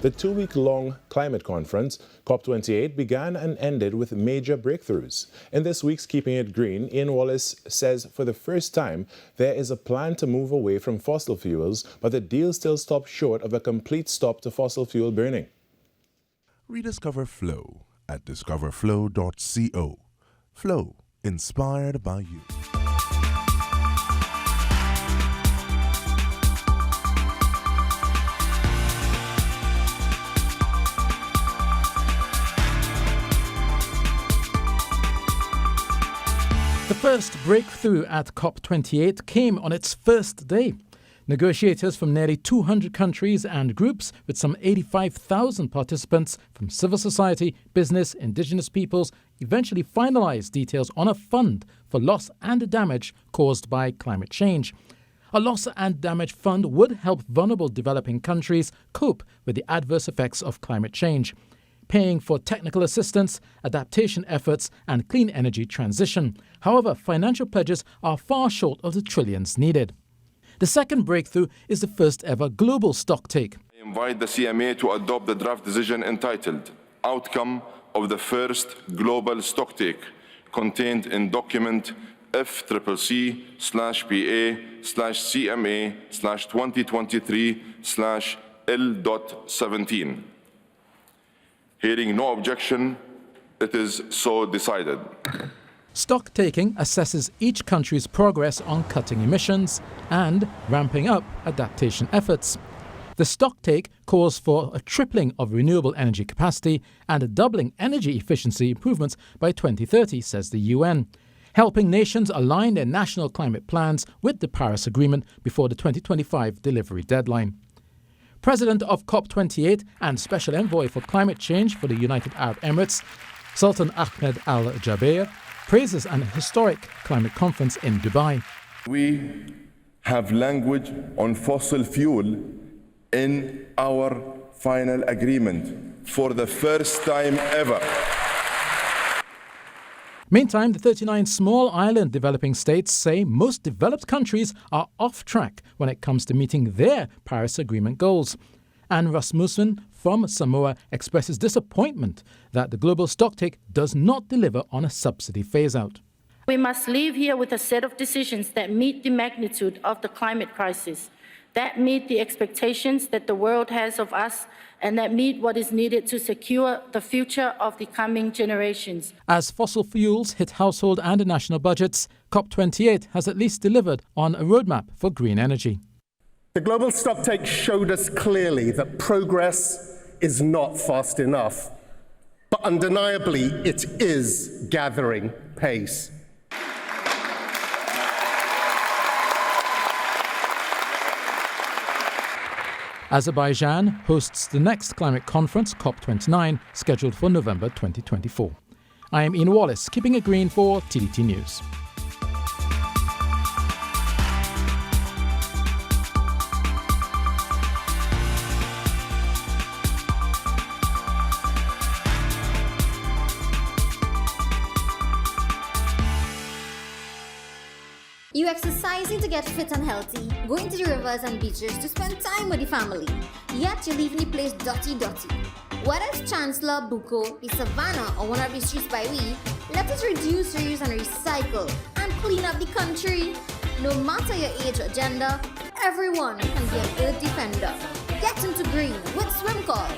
The two-week-long climate conference, COP28, began and ended with major breakthroughs. In this week's Keeping It Green, Ean Wallace says for the first time there is a plan to move away from fossil fuels, but the deal still stops short of a complete stop to fossil fuel burning. Rediscover Flow at discoverflow.co. Flow, inspired by you. The first breakthrough at COP28 came on its first day. Negotiators from nearly 200 countries and groups with some 85,000 participants from civil society, business, indigenous peoples eventually finalized details on a fund for loss and damage caused by climate change. A loss and damage fund would help vulnerable developing countries cope with the adverse effects of climate change, paying for technical assistance, adaptation efforts, and clean energy transition. However, financial pledges are far short of the trillions needed. The second breakthrough is the first ever global stocktake. I invite the CMA to adopt the draft decision entitled Outcome of the First Global Stocktake, contained in document FCC/PA/CMA/2023/L.17. Hearing no objection, it is so decided. Stocktaking assesses each country's progress on cutting emissions and ramping up adaptation efforts. The stocktake calls for a tripling of renewable energy capacity and a doubling energy efficiency improvements by 2030, says the UN, helping nations align their national climate plans with the Paris Agreement before the 2025 delivery deadline. President of COP28 and Special Envoy for Climate Change for the United Arab Emirates, Sultan Ahmed Al Jaber, praises an historic climate conference in Dubai. We have language on fossil fuel in our final agreement for the first time ever. Meantime, the 39 small island developing states say most developed countries are off track when it comes to meeting their Paris Agreement goals. Anne Rasmussen from Samoa expresses disappointment that the global stocktake does not deliver on a subsidy phase-out. We must leave here with a set of decisions that meet the magnitude of the climate crisis, that meet the expectations that the world has of us, and that meet what is needed to secure the future of the coming generations. As fossil fuels hit household and national budgets, COP28 has at least delivered on a roadmap for green energy. The global stocktake showed us clearly that progress is not fast enough, but undeniably it is gathering pace. Azerbaijan hosts the next climate conference, COP29, scheduled for November 2024. I am Ean Wallace, keeping it green for TDT News. You exercising to get fit and healthy, going to the rivers and beaches to spend time with the family, yet you're leaving the place dirty. Whether it's Chancellor, Buko, the Savannah, or one of the streets by we, let us reduce, reuse and recycle and clean up the country. No matter your age or gender, everyone can be an earth defender. Get into green with Swim Call.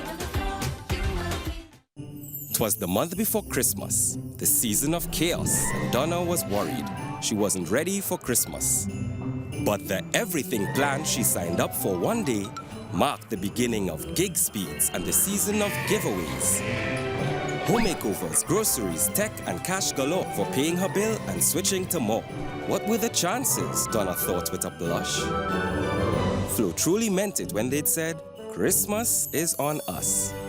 'Twas the month before Christmas, the season of chaos, and Donna was worried. She wasn't ready for Christmas. But the everything plan she signed up for one day marked the beginning of gig speeds and the season of giveaways. Home makeovers, groceries, tech, and cash galore for paying her bill and switching to more. What were the chances? Donna thought with a blush. Flo truly meant it when they'd said, Christmas is on us.